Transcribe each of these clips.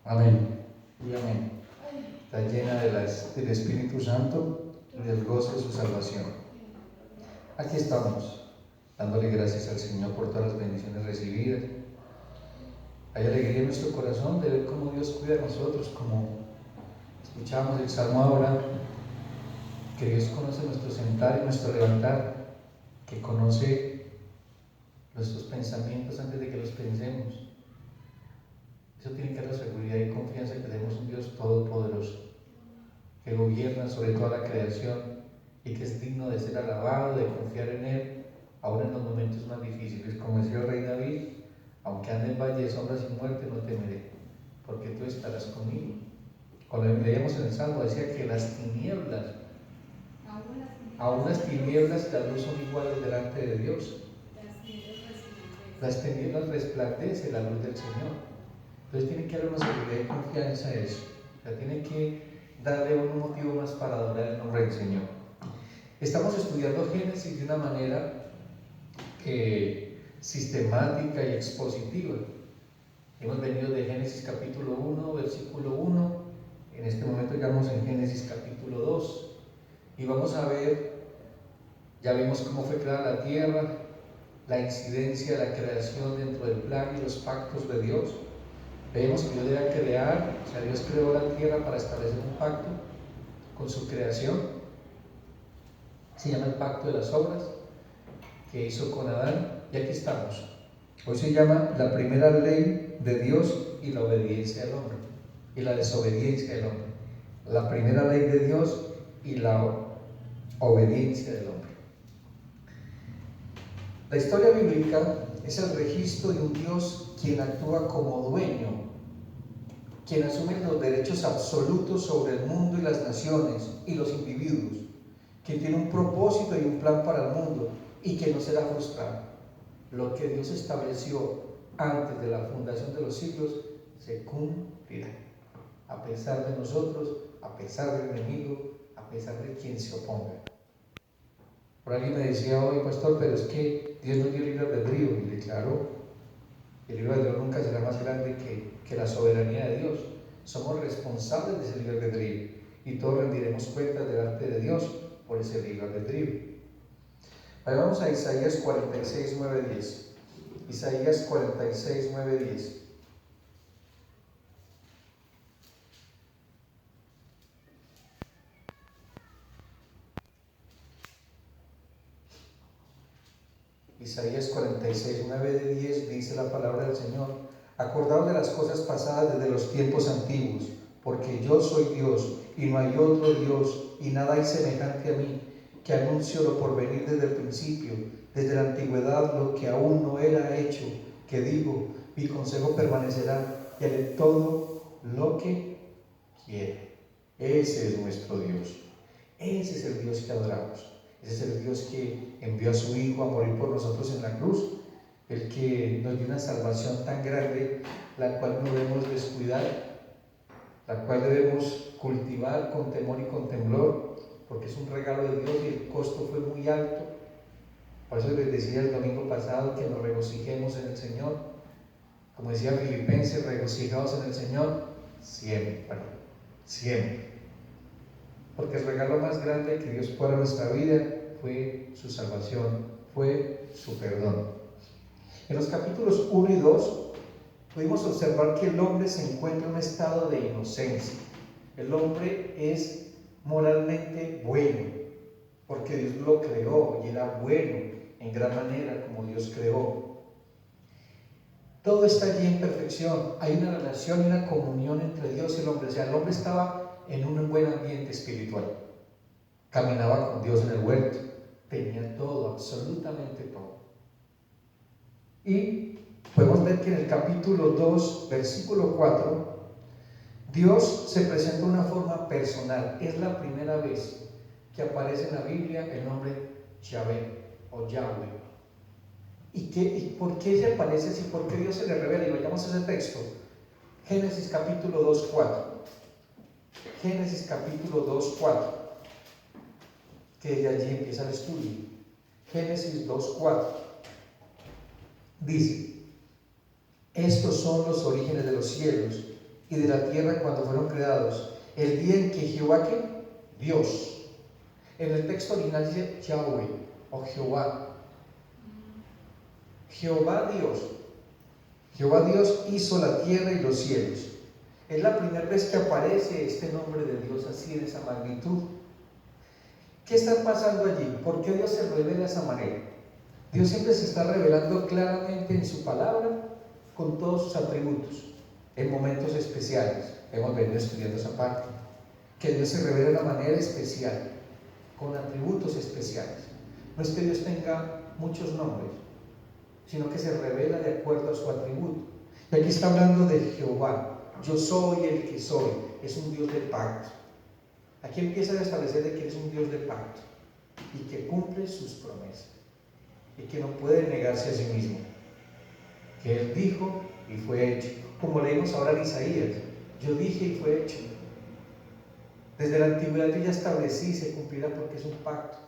Amén y amén. Está llena del Espíritu Santo y del gozo de su salvación. Aquí estamos, dándole gracias al Señor por todas las bendiciones recibidas. Hay alegría en nuestro corazón de ver cómo Dios cuida de nosotros, como escuchamos el Salmo ahora, que Dios conoce nuestro sentar y nuestro levantar, que conoce nuestros pensamientos antes de que los pensemos. Eso tiene que dar seguridad y confianza que tenemos un Dios todopoderoso, que gobierna sobre toda la creación y que es digno de ser alabado, de confiar en Él, aún en los momentos más difíciles. Como decía el rey David, aunque ande en valle de sombras y muerte, no temeré, porque tú estarás conmigo. Cuando leíamos en el Salmo, decía que las tinieblas, aún las tinieblas y la luz son iguales delante de Dios. Las tinieblas resplandece la luz del Señor. Entonces tiene que haber una seguridad y confianza en eso. O sea, tiene que darle un motivo más para adorar el nombre del Señor. Estamos estudiando Génesis de una manera sistemática y expositiva. Hemos venido de Génesis capítulo 1, versículo 1. En este momento llegamos en Génesis capítulo 2. Y vamos a ver, ya vimos cómo fue creada la tierra, la incidencia de la creación dentro del plan y los pactos de Dios. Vemos que Dios debe crear, o sea, Dios creó la tierra para establecer un pacto con su creación. Se llama el pacto de las obras que hizo con Adán, y aquí estamos. Hoy se llama la primera ley de Dios y la obediencia del hombre, y la desobediencia del hombre. La primera ley de Dios y la obediencia del hombre. La historia bíblica es el registro de un Dios quien actúa como dueño, quien asume los derechos absolutos sobre el mundo y las naciones y los individuos, quien tiene un propósito y un plan para el mundo y que no será frustrado. Lo que Dios estableció antes de la fundación de los siglos se cumplirá, a pesar de nosotros, a pesar del enemigo, a pesar de quien se oponga. Por alguien me decía hoy, pastor, pero es que Dios nos dio libre albedrío. Y le claro, el libre albedrío nunca será más grande que la soberanía de Dios. Somos responsables de ese libre albedrío y todos rendiremos cuentas delante de Dios por ese libre albedrío. Ahora vamos a Isaías 46, 9, 10. Isaías 46, 9, 10. Isaías 46, 9, 10 dice la palabra del Señor: acordaos de las cosas pasadas desde los tiempos antiguos, porque yo soy Dios y no hay otro Dios, y nada hay semejante a mí, que anuncio lo por venir desde el principio, desde la antigüedad lo que aún no era hecho, que digo, mi consejo permanecerá y haré todo lo que quiera. Ese es nuestro Dios, ese es el Dios que adoramos. Ese es el Dios que envió a su Hijo a morir por nosotros en la cruz, el que nos dio una salvación tan grande, la cual no debemos descuidar, la cual debemos cultivar con temor y con temblor, porque es un regalo de Dios y el costo fue muy alto. Por eso les decía el domingo pasado que nos regocijemos en el Señor. Como decía Filipenses, regocijaos en el Señor siempre, siempre. Porque el regalo más grande que Dios puso en nuestra vida fue su salvación, fue su perdón. En los capítulos 1 y 2 pudimos observar que el hombre se encuentra en un estado de inocencia. El hombre es moralmente bueno, porque Dios lo creó y era bueno en gran manera como Dios creó. Todo está allí en perfección. Hay una relación y una comunión entre Dios y el hombre. O sea, el hombre estaba en un buen ambiente espiritual. Caminaba con Dios en el huerto. Tenía todo, absolutamente todo. Y podemos ver que en el capítulo 2, versículo 4, Dios se presenta de una forma personal. Es la primera vez que aparece en la Biblia el nombre Yahvé o Yahweh. ¿Y por qué se aparece así? ¿Por qué Dios se le revela? Y vayamos a ese texto. Génesis capítulo 2, 4. Génesis capítulo 2, 4. Que de allí empieza el estudio. Génesis 2, 4. Dice: Estos son los orígenes de los cielos y de la tierra cuando fueron creados. El día en que Jehová, ¿qué? Dios. En el texto original dice Yahweh o Jehová. Jehová Dios. Jehová Dios hizo la tierra y los cielos. Es la primera vez que aparece este nombre de Dios así en esa magnitud. ¿Qué está pasando allí? ¿Por qué Dios se revela de esa manera? Dios siempre se está revelando claramente en su palabra con todos sus atributos, en momentos especiales. Hemos venido estudiando esa parte. Que Dios se revela de una manera especial, con atributos especiales. No es que Dios tenga muchos nombres, sino que se revela de acuerdo a su atributo. Y aquí está hablando de Jehová. Yo soy el que soy. Es un Dios de pacto. Aquí empieza a establecer de que es un Dios de pacto y que cumple sus promesas y que no puede negarse a sí mismo. Que Él dijo y fue hecho. Como leímos ahora en Isaías, yo dije y fue hecho. Desde la antigüedad yo ya establecí y se cumplirá porque es un pacto.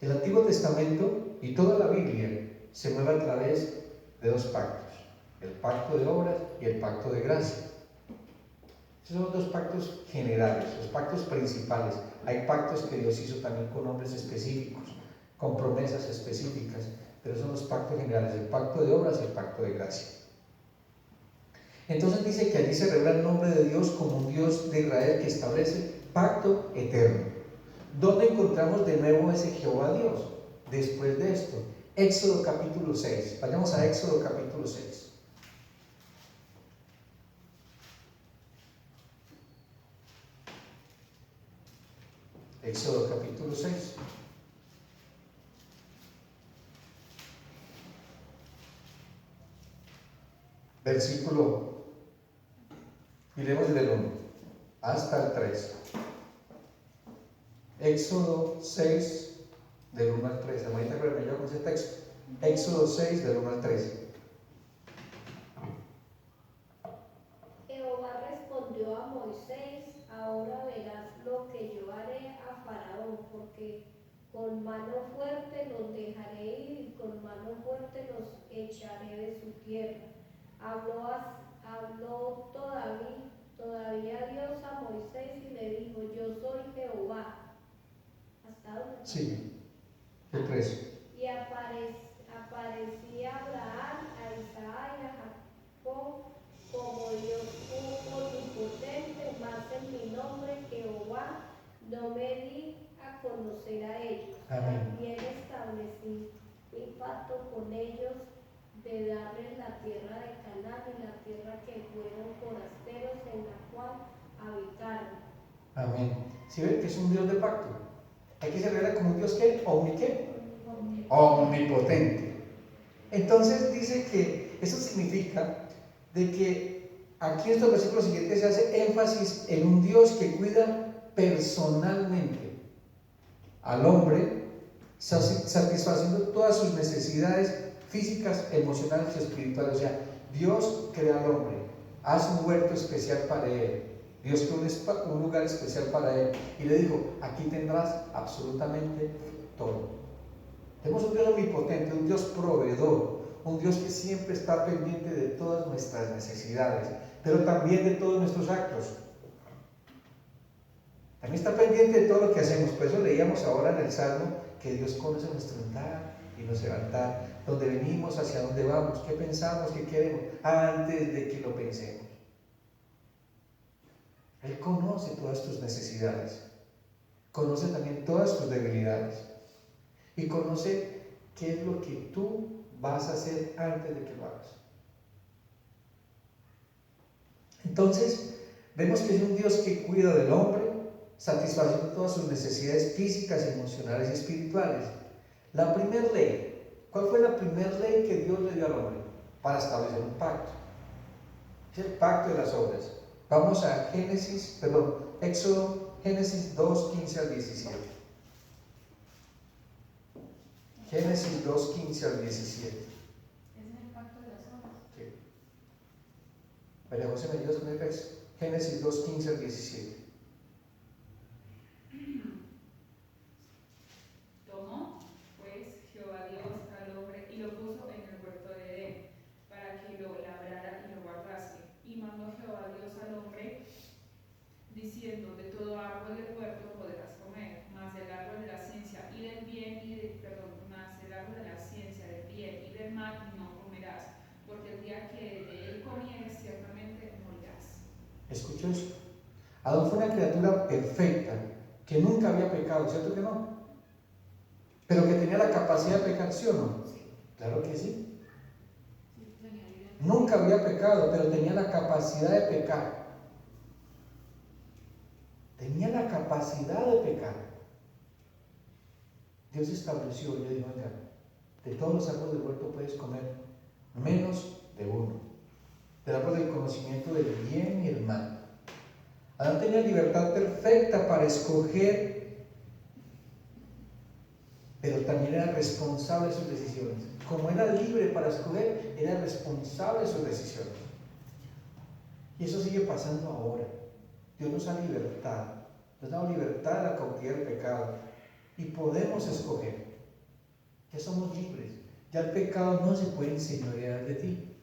El Antiguo Testamento y toda la Biblia se mueve a través de dos pactos: el pacto de obras y el pacto de gracia. Esos son los dos pactos generales, los pactos principales. Hay pactos que Dios hizo también con hombres específicos, con promesas específicas, pero son los pactos generales, el pacto de obras y el pacto de gracia. Entonces dice que allí se revela el nombre de Dios como un Dios de Israel que establece pacto eterno. ¿Dónde encontramos de nuevo ese Jehová Dios? Después de esto, Éxodo capítulo 6. Vayamos a Éxodo capítulo 6. Éxodo capítulo 6. Versículo, miremos desde el 1 hasta el 3. Éxodo 6, del 1 al 3. Ahorita creo que me llevo con ese texto. Éxodo 6, del 1 al 3. Jehová respondió a Moisés: ahora verás lo que yo haré a Faraón, porque con mano fuerte los dejaré ir y con mano fuerte los echaré de su tierra. Habló todavía Dios a Moisés y le dijo: yo soy Jehová. ¿Hasta dónde? Sí, el 3. Y aparecía a Abraham, a Isaac y a Jacob como Dios omnipotente, mas en mi nombre Jehová no me di a conocer a ellos. Amén. También establecí mi pacto con ellos de darles la tierra de Canaán y la tierra que fueron forasteros en la cual habitaron. Amén. ¿Sí ven que es un Dios de pacto? Aquí se revela como un Dios que omnipotente. Entonces dice que eso significa de que aquí en estos versículos siguientes se hace énfasis en un Dios que cuida personalmente al hombre, satisfaciendo todas sus necesidades físicas, emocionales y espirituales. O sea, Dios crea al hombre, hace un huerto especial para él. Dios creó un lugar especial para él y le dijo: aquí tendrás absolutamente todo. Tenemos un Dios omnipotente, un Dios proveedor, un Dios que siempre está pendiente de todas nuestras necesidades, pero también de todos nuestros actos. También está pendiente de todo lo que hacemos. Por eso leíamos ahora en el Salmo que Dios conoce nuestro andar y nuestro levantar, dónde venimos, hacia dónde vamos, qué pensamos, qué queremos, antes de que lo pensemos. Él conoce todas tus necesidades, conoce también todas tus debilidades y conoce qué es lo que tú vas a hacer antes de que lo hagas. Entonces, vemos que es un Dios que cuida del hombre, satisfaciendo todas sus necesidades físicas, emocionales y espirituales. La primera ley, ¿cuál fue la primera ley que Dios le dio al hombre? Para establecer un pacto. Es el pacto de las obras. Vamos a Éxodo, Génesis 2, 15 al 17. Génesis 2, 15 al 17. ¿Es el pacto de las obras? Sí. María José, ¿me ayudas con el texto? Génesis 2, 15 al 17. Tomó, pues, Jehová Dios al hombre y lo puso en el huerto de Edén, para que lo labrara y escuchó eso. Adán fue una criatura perfecta, que nunca había pecado, ¿cierto que no? Pero que tenía la capacidad de pecar, ¿sí o no? Claro que sí. Nunca había pecado, pero tenía la capacidad de pecar. Tenía la capacidad de pecar. Dios estableció, y le dijo, oiga, de todos los árboles del huerto puedes comer, menos de uno, del árbol del conocimiento del bien y el mal. Adán tenía libertad perfecta para escoger, pero también era responsable de sus decisiones. Como era libre para escoger, era responsable de sus decisiones. Y eso sigue pasando ahora. Dios nos da libertad, nos da libertad de la cautividad del pecado, y podemos escoger. Ya somos libres. Ya el pecado no se puede enseñorear de ti,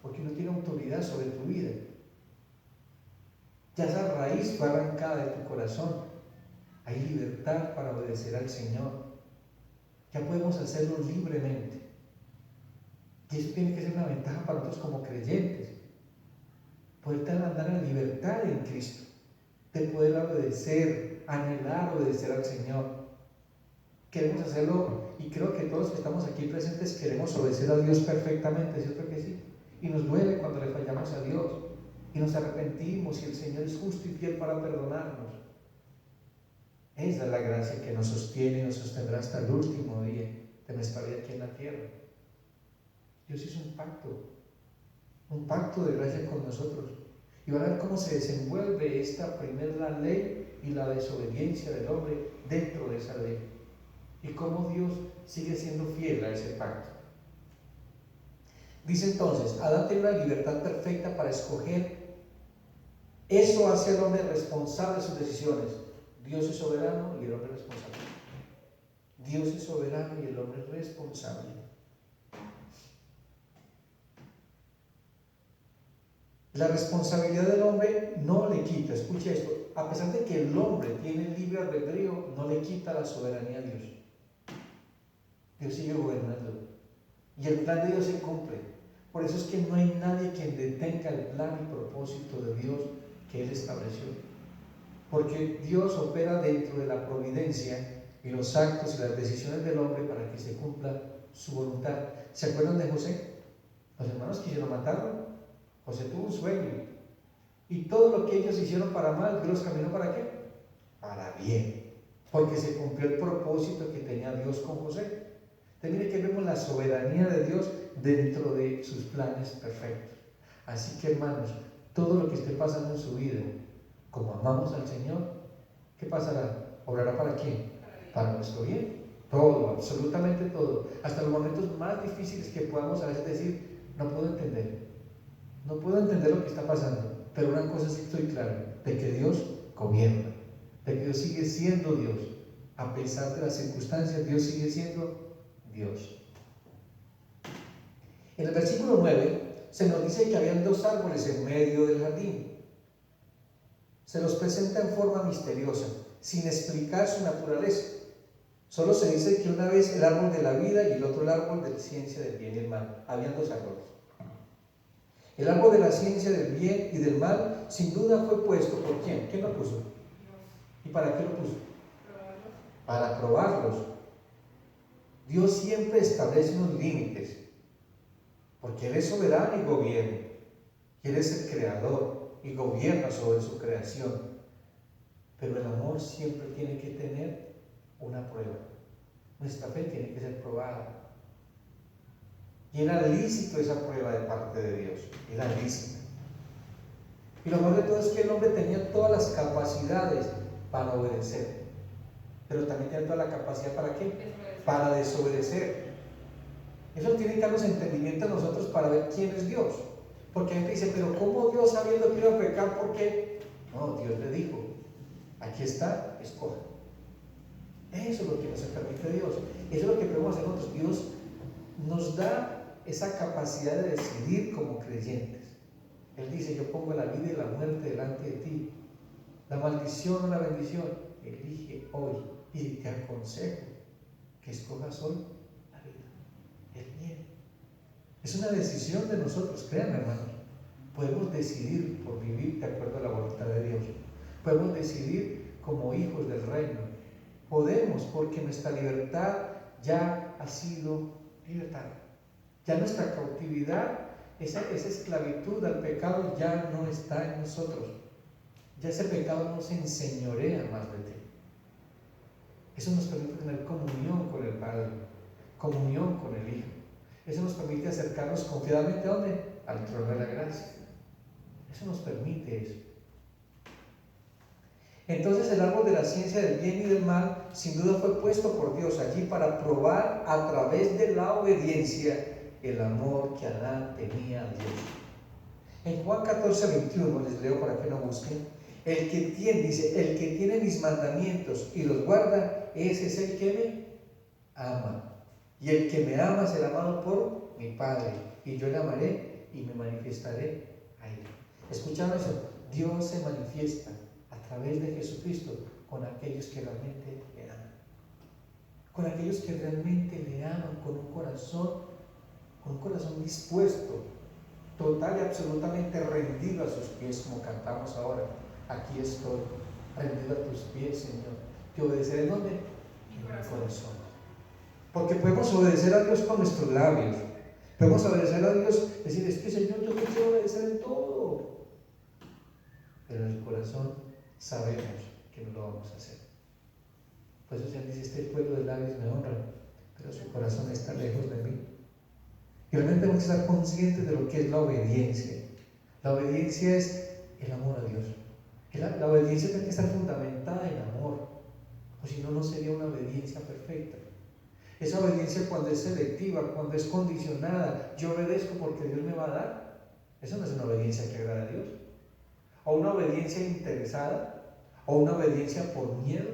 porque no tiene autoridad sobre tu vida. Ya esa raíz fue arrancada de tu corazón. Hay libertad para obedecer al Señor. Ya podemos hacerlo libremente. Y eso tiene que ser una ventaja para nosotros como creyentes. Poder andar en libertad en Cristo. De poder obedecer, anhelar obedecer al Señor. Queremos hacerlo, y creo que todos los que estamos aquí presentes queremos obedecer a Dios perfectamente, ¿cierto que sí? Y nos duele cuando le fallamos a Dios, y nos arrepentimos, y el Señor es justo y fiel para perdonarnos. Esa es la gracia que nos sostiene y nos sostendrá hasta el último día de nuestra vida aquí en la tierra. Dios hizo un pacto de gracia con nosotros. Y van a ver cómo se desenvuelve esta primera ley y la desobediencia del hombre dentro de esa ley. Y cómo Dios sigue siendo fiel a ese pacto. Dice entonces, Adán tiene una libertad perfecta para escoger. Eso hace al hombre responsable de sus decisiones. Dios es soberano y el hombre es responsable. Dios es soberano y el hombre es responsable. La responsabilidad del hombre no le quita, escuche esto, a pesar de que el hombre tiene libre albedrío, no le quita la soberanía a Dios. Dios sigue gobernando y el plan de Dios se cumple. Por eso es que no hay nadie quien detenga el plan y propósito de Dios que Él estableció. Porque Dios opera dentro de la providencia y los actos y las decisiones del hombre para que se cumpla su voluntad. ¿Se acuerdan de José? Los hermanos quisieron matarlo. José tuvo un sueño y todo lo que ellos hicieron para mal, Dios los caminó ¿para qué? Para bien, porque se cumplió el propósito que tenía Dios con José. Entonces mire que vemos la soberanía de Dios dentro de sus planes perfectos. Así que hermanos, todo lo que esté pasando en su vida, como amamos al Señor, ¿qué pasará? ¿Obrará para quién? Para nuestro bien. Todo, absolutamente todo. Hasta los momentos más difíciles que podamos a veces decir, no puedo entender lo que está pasando, pero una cosa sí estoy claro, de que Dios gobierna, de que Dios sigue siendo Dios. A pesar de las circunstancias, Dios sigue siendo Dios. En el versículo 9 se nos dice que habían dos árboles en medio del jardín. Se los presenta en forma misteriosa, sin explicar su naturaleza. Solo se dice que una vez el árbol de la vida y el otro el árbol de la ciencia del bien y el mal. Habían dos árboles. El árbol de la ciencia del bien y del mal sin duda fue puesto ¿por quién? ¿Quién lo puso? ¿Y para qué lo puso? Para probarlos. Dios siempre establece unos límites, porque Él es soberano y gobierna. Él es el creador y gobierna sobre su creación. Pero el amor siempre tiene que tener una prueba. Nuestra fe tiene que ser probada. Y era lícito esa prueba de parte de Dios, era lícito. Y lo mejor de todo es que el hombre tenía todas las capacidades para obedecer, pero también tenía toda la capacidad ¿para qué? Para desobedecer. Eso tiene que darnos entendimiento a nosotros para ver quién es Dios. Porque la gente dice, pero ¿cómo Dios sabiendo que iba a pecar? ¿Por qué? No, Dios le dijo, aquí está, escoja. Eso es lo que nos permite Dios. Eso es lo que podemos hacer nosotros. Dios nos da esa capacidad de decidir como creyentes. Él dice, yo pongo la vida y la muerte delante de ti, la maldición o la bendición. Elige hoy y te aconsejo que escojas hoy la vida, el bien. Es una decisión de nosotros, créanme hermanos. Podemos decidir por vivir de acuerdo a la voluntad de Dios. Podemos decidir como hijos del reino. Podemos, porque nuestra libertad ya ha sido libertad. Ya nuestra cautividad, esa esclavitud al pecado ya no está en nosotros. Ya ese pecado no se enseñorea más de ti. Eso nos permite tener comunión con el Padre, comunión con el Hijo. Eso nos permite acercarnos confiadamente ¿a dónde? Al trono de la gracia. Eso nos permite eso. Entonces el árbol de la ciencia del bien y del mal sin duda fue puesto por Dios allí para probar a través de la obediencia el amor que Adán tenía a Dios. En Juan 14:21, les leo para que no busquen, el que tiene mis mandamientos y los guarda, ese es el que me ama. Y el que me ama será amado por mi Padre, y yo le amaré y me manifestaré a él. ¿Escucharon eso? Dios se manifiesta a través de Jesucristo con aquellos que realmente le aman. Con aquellos que realmente le aman con un corazón dispuesto, total y absolutamente rendido a sus pies, como cantamos ahora. Aquí estoy, rendido a tus pies, Señor. ¿Te obedeceré en dónde? En mi corazón. Porque podemos obedecer a Dios con nuestros labios. Podemos obedecer a Dios, decir, es que Señor, yo te quiero obedecer en todo. Pero en el corazón sabemos que no lo vamos a hacer. Por eso Señor dice, este pueblo de labios me honra, pero su corazón está lejos de mí. Y realmente tenemos que estar conscientes de lo que es la obediencia. La obediencia es el amor a Dios. La obediencia tiene que estar fundamentada en amor, o si no, no sería una obediencia perfecta. Esa obediencia cuando es selectiva, cuando es condicionada, yo obedezco porque Dios me va a dar, eso no es una obediencia que agrada a Dios. O una obediencia interesada, o una obediencia por miedo,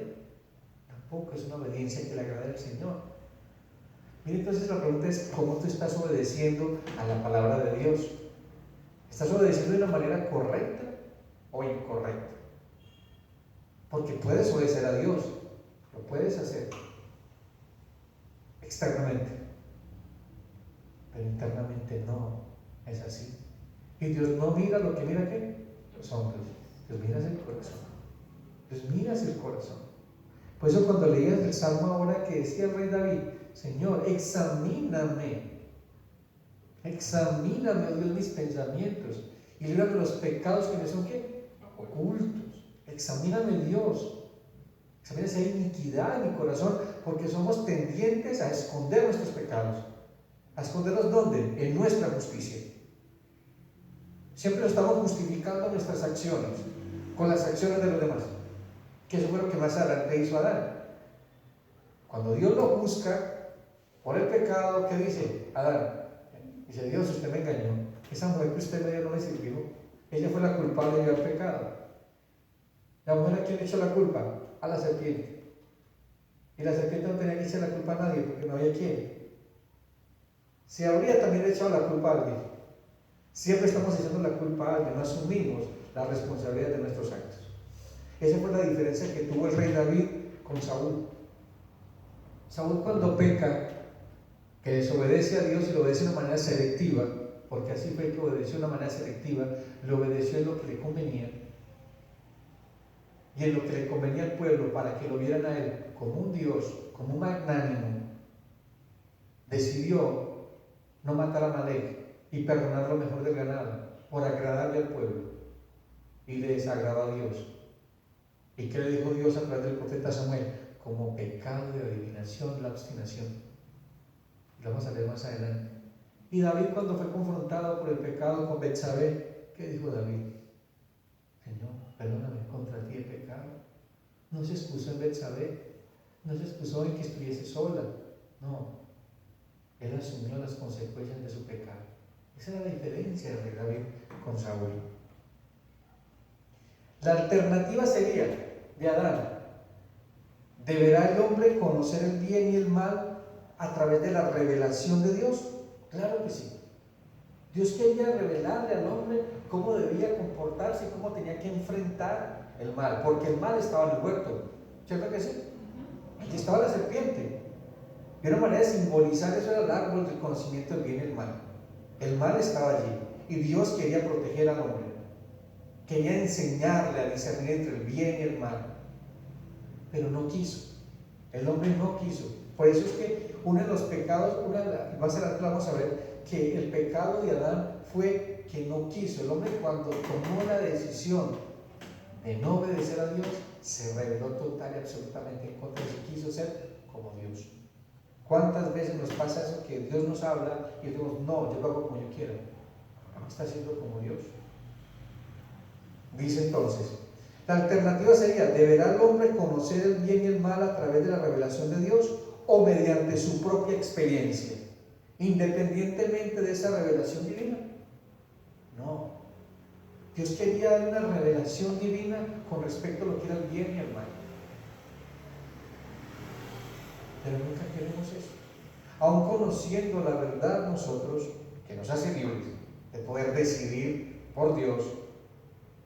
tampoco es una obediencia que le agrada al Señor. Mire, entonces la pregunta es, ¿cómo tú estás obedeciendo a la palabra de Dios? ¿Estás obedeciendo de una manera correcta o incorrecta? Porque puedes obedecer a Dios, lo puedes hacer externamente, pero internamente no es así. Y Dios no mira lo que mira ¿qué? Los hombres. Dios mira el corazón. Dios mira el corazón. Por eso cuando leías el Salmo ahora que decía el rey David, Señor, examíname, oh Dios, mis pensamientos y líbrame de los pecados que me son ¿qué? Ocultos. Examíname, Dios. Examina si hay iniquidad en mi corazón, porque somos tendientes a esconder nuestros pecados. ¿A esconderlos dónde? En nuestra justicia. Siempre estamos justificando nuestras acciones con las acciones de los demás, que eso fue lo que más adelante hizo Adán. Cuando Dios lo busca por el pecado, ¿qué dice Adán? Dice, Dios, usted me engañó. Esa mujer que usted me dio no me sirvió. Ella fue la culpable del pecado. ¿La mujer a quién le echó la culpa? A la serpiente. Y la serpiente no tenía que echar la culpa a nadie porque no había quien. Si habría también echado la culpa a alguien. Siempre estamos echando la culpa a alguien, no asumimos la responsabilidad de nuestros actos. Esa fue la diferencia que tuvo el rey David con Saúl. Saúl cuando peca, que desobedece a Dios y lo obedece de una manera selectiva, porque así fue que obedeció de una manera selectiva, lo obedeció en lo que le convenía, y en lo que le convenía al pueblo para que lo vieran a él como un Dios, como un magnánimo, decidió no matar a Amalek y perdonar lo mejor del ganado por agradarle al pueblo, y le desagradó a Dios. ¿Y qué le dijo Dios a través del profeta Samuel? Como pecado de adivinación, la obstinación. Lo vamos a leer más adelante. Y David, cuando fue confrontado por el pecado con Betsabé, ¿qué dijo David? Señor, perdóname, contra ti he pecado. No se excusó en Betsabé, no se excusó en que estuviese sola. No, él asumió las consecuencias de su pecado. Esa era la diferencia de David con Saúl. La alternativa sería de Adán: ¿deberá el hombre conocer el bien y el mal a través de la revelación de Dios? Claro que sí. Dios quería revelarle al hombre cómo debía comportarse y cómo tenía que enfrentar el mal, porque el mal estaba en el huerto, ¿cierto que sí? Allí estaba la serpiente. Y una manera de simbolizar eso era el árbol del conocimiento del bien y el mal. El mal estaba allí y Dios quería proteger al hombre. Quería enseñarle a discernir entre el bien y el mal. Pero no quiso. El hombre no quiso. Por eso es que uno de los pecados, más adelante vamos a ver, que el pecado de Adán fue que no quiso. El hombre, cuando tomó la decisión de no obedecer a Dios, se rebeló total y absolutamente en contra de Dios. Quiso ser como Dios. ¿Cuántas veces nos pasa eso, que Dios nos habla y decimos, no, yo lo hago como yo quiero? No está haciendo como Dios. Dice entonces, la alternativa sería: ¿deberá el hombre conocer el bien y el mal a través de la revelación de Dios o mediante su propia experiencia, independientemente de esa revelación divina? No. Dios quería dar una revelación divina con respecto a lo que era el bien y el mal. Pero nunca queremos eso. Aun conociendo la verdad nosotros, que nos hace libres de poder decidir por Dios,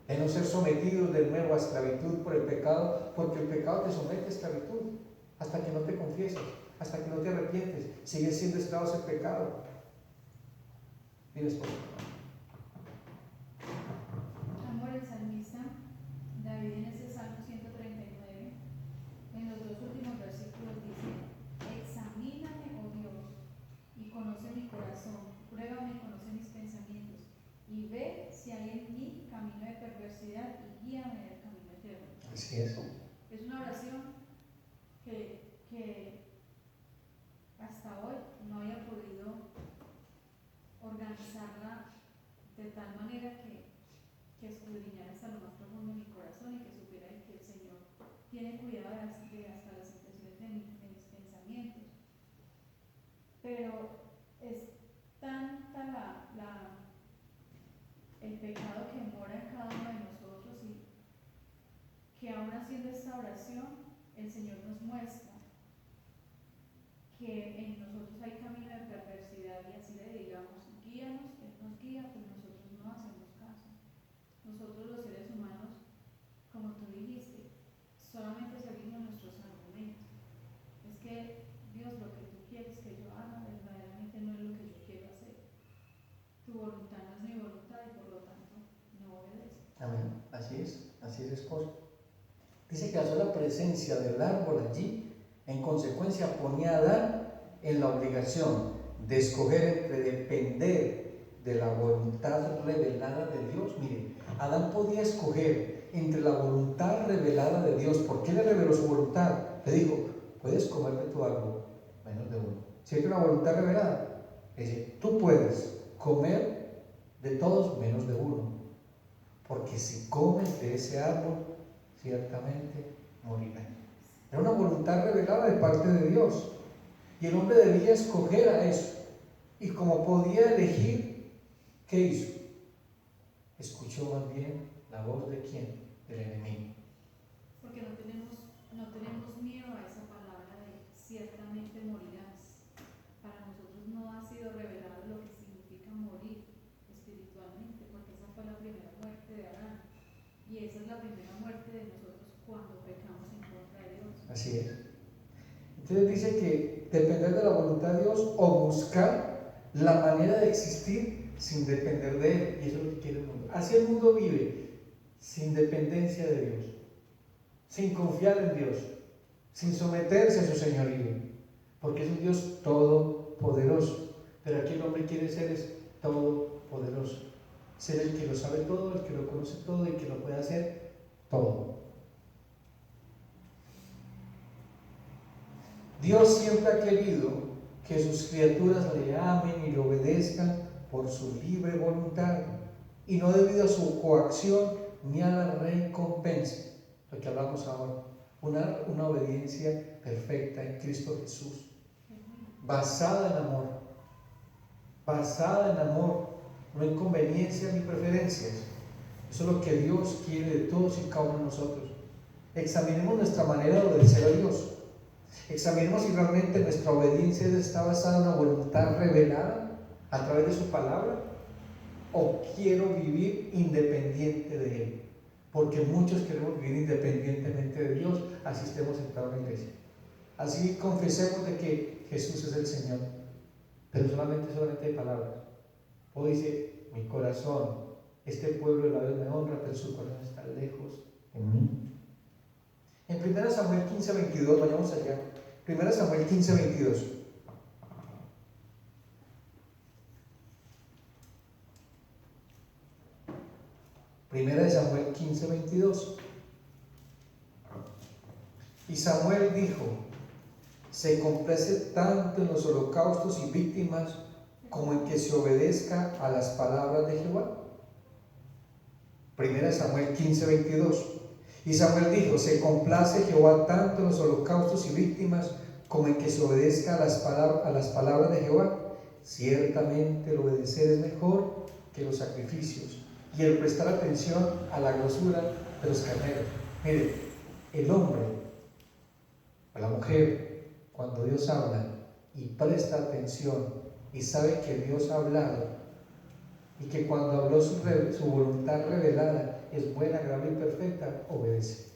de no ser sometidos de nuevo a esclavitud por el pecado, porque el pecado te somete a esclavitud hasta que no te confieses, hasta que no te arrepientes, sigues siendo esclavos del pecado. Dime, por favor. Amor, el salmista David en ese Salmo 139, en los dos últimos versículos dice: examíname, oh Dios, y conoce mi corazón, pruébame y conoce mis pensamientos, y ve si hay en mí camino de perversidad y guíame en el camino eterno. Así es. Es una oración que hasta hoy no había podido organizarla de tal manera que escudriñara hasta lo más profundo de mi corazón y que supiera que el Señor tiene cuidado de hasta las intenciones de mis pensamientos. Pero es tanta el pecado que mora en cada uno de nosotros, y que aún haciendo esta oración el Señor nos muestra que en nosotros hay camino de perversidad, y así le digamos, guíanos, Él nos guía, pero nosotros no hacemos caso. Nosotros los seres humanos, como tú dijiste, solamente seguimos nuestros argumentos. Es que Dios, lo que tú quieres que yo haga verdaderamente no es lo que yo quiero hacer. Tu voluntad no es mi voluntad y por lo tanto no obedezco. Amén. Así es, esposo. Dice que la sola presencia del árbol allí, en consecuencia, ponía a Adán en la obligación de escoger entre depender de la voluntad revelada de Dios. Miren, Adán podía escoger entre la voluntad revelada de Dios. ¿Por qué le reveló su voluntad? Le dijo: puedes comer de tu árbol, menos de uno. Si hay una voluntad revelada, dice: tú puedes comer de todos menos de uno, porque si comes de ese árbol, ciertamente morirás. Era una voluntad revelada de parte de Dios, y el hombre debía escoger a eso. Y como podía elegir, ¿qué hizo? Escuchó más bien la voz de ¿quién? Del enemigo. Porque no tenemos miedo a esa palabra de ciertamente morirás. Para nosotros no ha sido revelado lo que significa morir espiritualmente, porque esa fue la primera muerte de Adán, y esa es la primera muerte de nosotros cuando pecamos en contra de Dios. Así es. Entonces dice que depender de la voluntad de Dios o buscar la manera de existir sin depender de Él. Y eso es lo que quiere el mundo. Así el mundo vive, sin dependencia de Dios, sin confiar en Dios, sin someterse a su señorío, porque es un Dios todopoderoso. Pero aquí el hombre quiere ser es todopoderoso, ser el que lo sabe todo, el que lo conoce todo y que lo puede hacer todo. Dios siempre ha querido que sus criaturas le amen y le obedezcan por su libre voluntad, y no debido a su coacción ni a la recompensa, lo que hablamos ahora, una obediencia perfecta en Cristo Jesús, basada en amor, no en conveniencias ni preferencias. Eso es lo que Dios quiere de todos y cada uno de nosotros. Examinemos nuestra manera de obedecer a Dios. Examinemos si realmente nuestra obediencia está basada en una voluntad revelada a través de su palabra, o quiero vivir independiente de Él, porque muchos queremos vivir independientemente de Dios, así estemos sentados en la iglesia, así confesemos de que Jesús es el Señor, pero solamente de palabras. O dice: mi corazón, este pueblo de labios me honra, pero su corazón está lejos de mí. En 1 Samuel 15:22, vayamos allá. 1 Samuel 15:22. Primera de Samuel 15:22. Y Samuel dijo: se complace tanto en los holocaustos y víctimas como en que se obedezca a las palabras de Jehová. Primera de Samuel 15:22. Y Samuel dijo: se complace Jehová tanto en los holocaustos y víctimas como en que se obedezca a las palabras de Jehová. Ciertamente el obedecer es mejor que los sacrificios, y el prestar atención a la grosura de los carneros. Mire, el hombre o la mujer, cuando Dios habla y presta atención y sabe que Dios ha hablado y que cuando habló su voluntad revelada es buena, agradable y perfecta, obedece.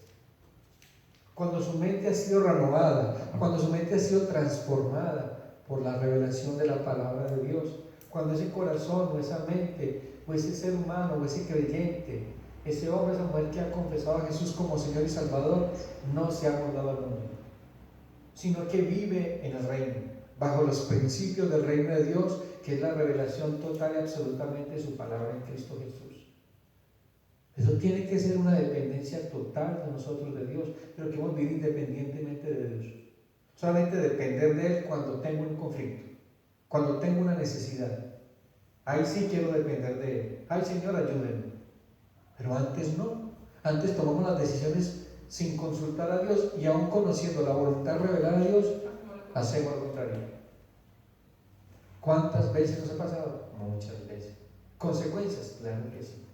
Cuando su mente ha sido renovada, cuando su mente ha sido transformada por la revelación de la palabra de Dios, cuando ese corazón o esa mente o ese ser humano o ese creyente, ese hombre, esa mujer que ha confesado a Jesús como Señor y Salvador, no se ha moldado al mundo, sino que vive en el reino, bajo los principios del reino de Dios, que es la revelación total y absolutamente de su palabra en Cristo Jesús. Eso tiene que ser una dependencia total de nosotros de Dios, pero queremos vivir independientemente de Dios. Solamente depender de Él cuando tengo un conflicto, cuando tengo una necesidad. Ahí sí quiero depender de Él. Ay, Señor, ayúdenme. Pero antes no. Antes tomamos las decisiones sin consultar a Dios, y aún conociendo la voluntad revelada de Dios, hacemos lo contrario. ¿Cuántas veces nos ha pasado? Muchas veces. ¿Consecuencias? Claro que sí.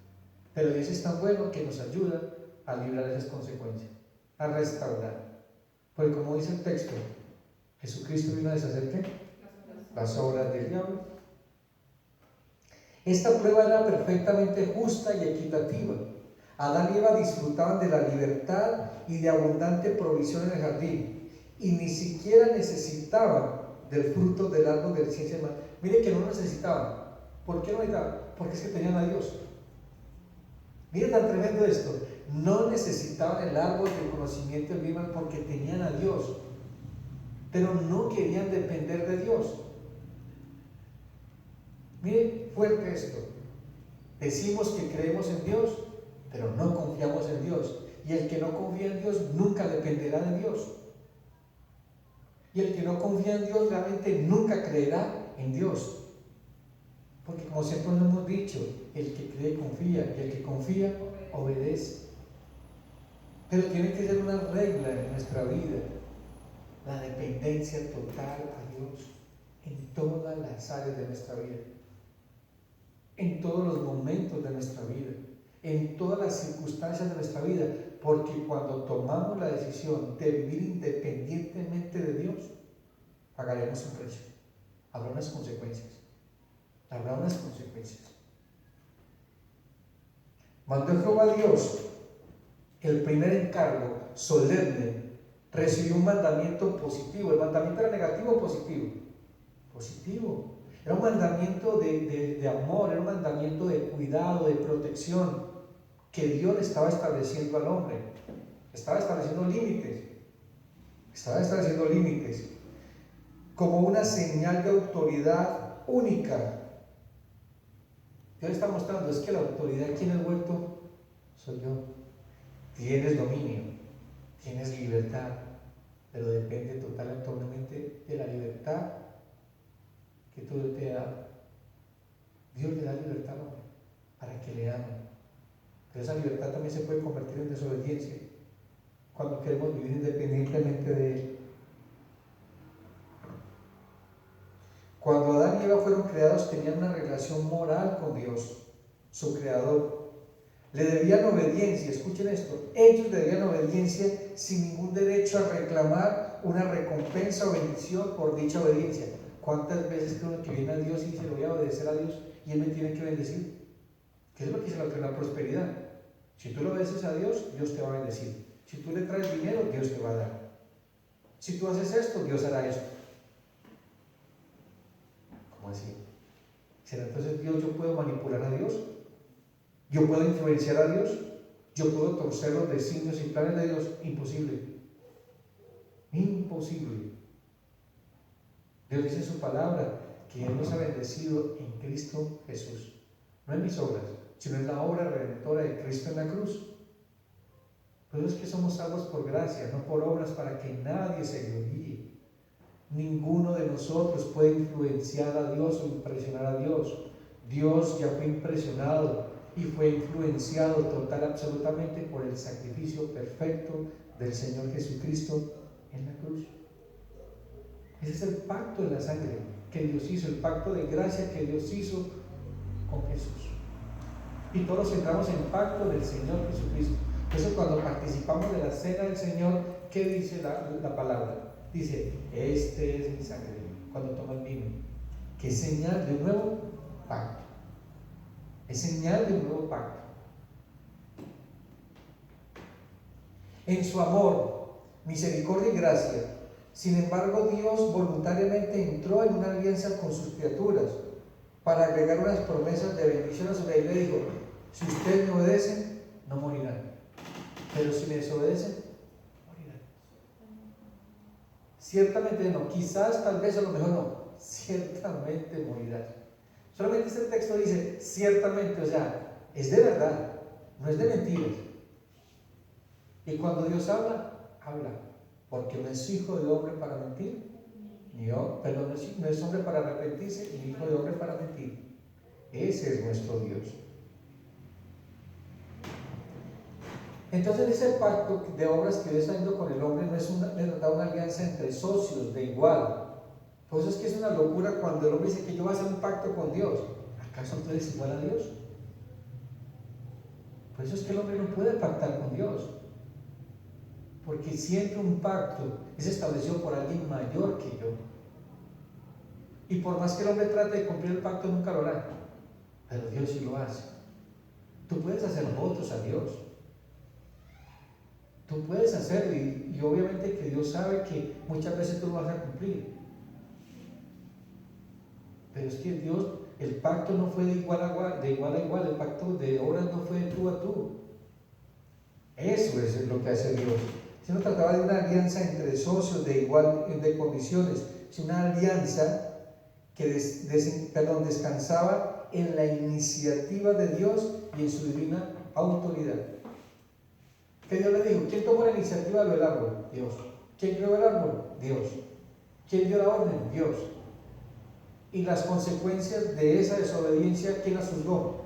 Pero Dios es tan bueno que nos ayuda a librar esas consecuencias, a restaurar. Porque como dice el texto, Jesucristo vino a deshacer ¿qué? Las obras del diablo. Esta prueba era perfectamente justa y equitativa. Adán y Eva disfrutaban de la libertad y de abundante provisión en el jardín, y ni siquiera necesitaban del fruto del árbol de la ciencia del mal. Mire que no necesitaban. ¿Por qué no necesitaban? Porque es que tenían a Dios. Mire tan tremendo esto. No necesitaban el árbol del conocimiento del bien y mal porque tenían a Dios, pero no querían depender de Dios. Mire fuerte esto. Decimos que creemos en Dios, pero no confiamos en Dios. Y el que no confía en Dios nunca dependerá de Dios. Y el que no confía en Dios realmente nunca creerá en Dios. Porque como siempre nos hemos dicho, el que cree confía, y el que confía obedece. Pero tiene que ser una regla en nuestra vida, la dependencia total a Dios en todas las áreas de nuestra vida, en todos los momentos de nuestra vida, en todas las circunstancias de nuestra vida, porque cuando tomamos la decisión de vivir independientemente de Dios, pagaremos un precio, habrá unas consecuencias. Habrá unas consecuencias. Mandó Jehová Dios el primer encargo solemne, recibió un mandamiento positivo. ¿El mandamiento era negativo o positivo? Positivo. Era un mandamiento de amor, era un mandamiento de cuidado, de protección, que Dios le estaba estableciendo al hombre. Estaba estableciendo límites. Estaba estableciendo límites como una señal de autoridad única. Dios está mostrando, es que la autoridad aquí en el huerto soy yo. Tienes dominio, tienes libertad, pero depende total y totalmente de la libertad que tú te das. Dios le da libertad, hombre, para que le amen. Pero esa libertad también se puede convertir en desobediencia cuando queremos vivir independientemente de Él. Cuando Adán y Eva fueron creados, tenían una relación moral con Dios, su creador. Le debían obediencia, escuchen esto, ellos le debían obediencia sin ningún derecho a reclamar una recompensa o bendición por dicha obediencia. ¿Cuántas veces creo que viene a Dios y dice, lo voy a obedecer a Dios y Él me tiene que bendecir? ¿Qué es lo que dice la prosperidad? Si tú lo obedeces a Dios, Dios te va a bendecir. Si tú le traes dinero, Dios te va a dar. Si tú haces esto, Dios hará esto. ¿Cómo así? ¿será entonces Dios? ¿Yo puedo manipular a Dios? ¿Yo puedo influenciar a Dios? ¿Yo puedo torcer los designios y planes de Dios? Imposible. Imposible. Dios dice en su palabra que Él nos ha bendecido en Cristo Jesús. No en mis obras, sino en la obra redentora de Cristo en la cruz. Pero es que somos salvos por gracia, no por obras, para que nadie se gloríe. Ninguno de nosotros puede influenciar a Dios o impresionar a Dios. Dios ya fue impresionado y fue influenciado total absolutamente por el sacrificio perfecto del Señor Jesucristo en la cruz. Ese es el pacto de la sangre que Dios hizo, el pacto de gracia que Dios hizo con Jesús. Y todos entramos en pacto del Señor Jesucristo. Por eso cuando participamos de la cena del Señor, ¿qué dice la palabra? Dice, este es mi sangre, cuando toma el vino, que es señal de un nuevo pacto. Es señal de un nuevo pacto. En su amor, misericordia y gracia, sin embargo, Dios voluntariamente entró en una alianza con sus criaturas para agregar unas promesas de bendición a su ley. Le dijo, si ustedes me obedecen, no morirán, pero si me desobedecen, morirán. Ciertamente no, quizás, tal vez, a lo mejor no, ciertamente morirás. Solamente este texto dice ciertamente, o sea, es de verdad, no es de mentiras. Y cuando Dios habla, habla, porque no es hijo de hombre para mentir, no es hombre para arrepentirse, ni hijo de hombre para mentir. Ese es nuestro Dios. Entonces ese pacto de obras que Dios está haciendo con el hombre no es una alianza entre socios de igual. Por eso es que es una locura cuando el hombre dice que yo voy a hacer un pacto con Dios. ¿Acaso tú eres igual a Dios? Por eso es que el hombre no puede pactar con Dios. Porque siempre un pacto es establecido por alguien mayor que yo. Y por más que el hombre trate de cumplir el pacto, nunca lo hará. Pero Dios sí lo hace. Tú puedes hacer votos a Dios. Tú puedes hacerlo y obviamente que Dios sabe que muchas veces tú lo vas a cumplir. Pero es que Dios, el pacto no fue de igual a igual, el pacto de obras no fue de tú a tú. Eso es lo que hace Dios. Se no trataba de una alianza entre socios de igual de condiciones, sino una alianza que descansaba en la iniciativa de Dios y en su divina autoridad. ¿Qué Dios le dijo? ¿Quién tomó la iniciativa del árbol? Dios. ¿Quién creó el árbol? Dios. ¿Quién dio la orden? Dios. Y las consecuencias de esa desobediencia, ¿quién las juzgó?